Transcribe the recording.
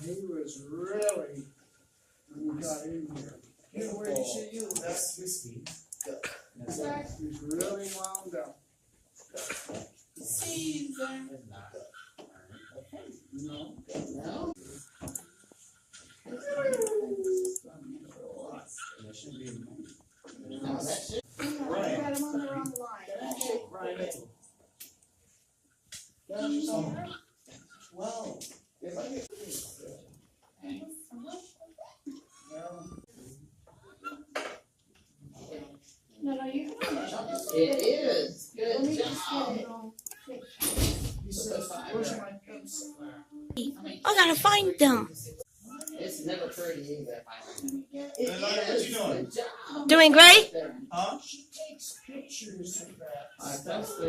he was really, when he got in here. Hey, where did you use that? That's whiskey. He's really wound up. Caesar. No. No? No, that's it. Right. got him on the wrong line. Right. Well, if I get. No, you can. It is. Let me Good just get job. it all. He says, where's my pencil? I gotta find them. It's never pretty either. What It you is. doing? Good job. Doing great? Huh? She takes pictures of that. I thought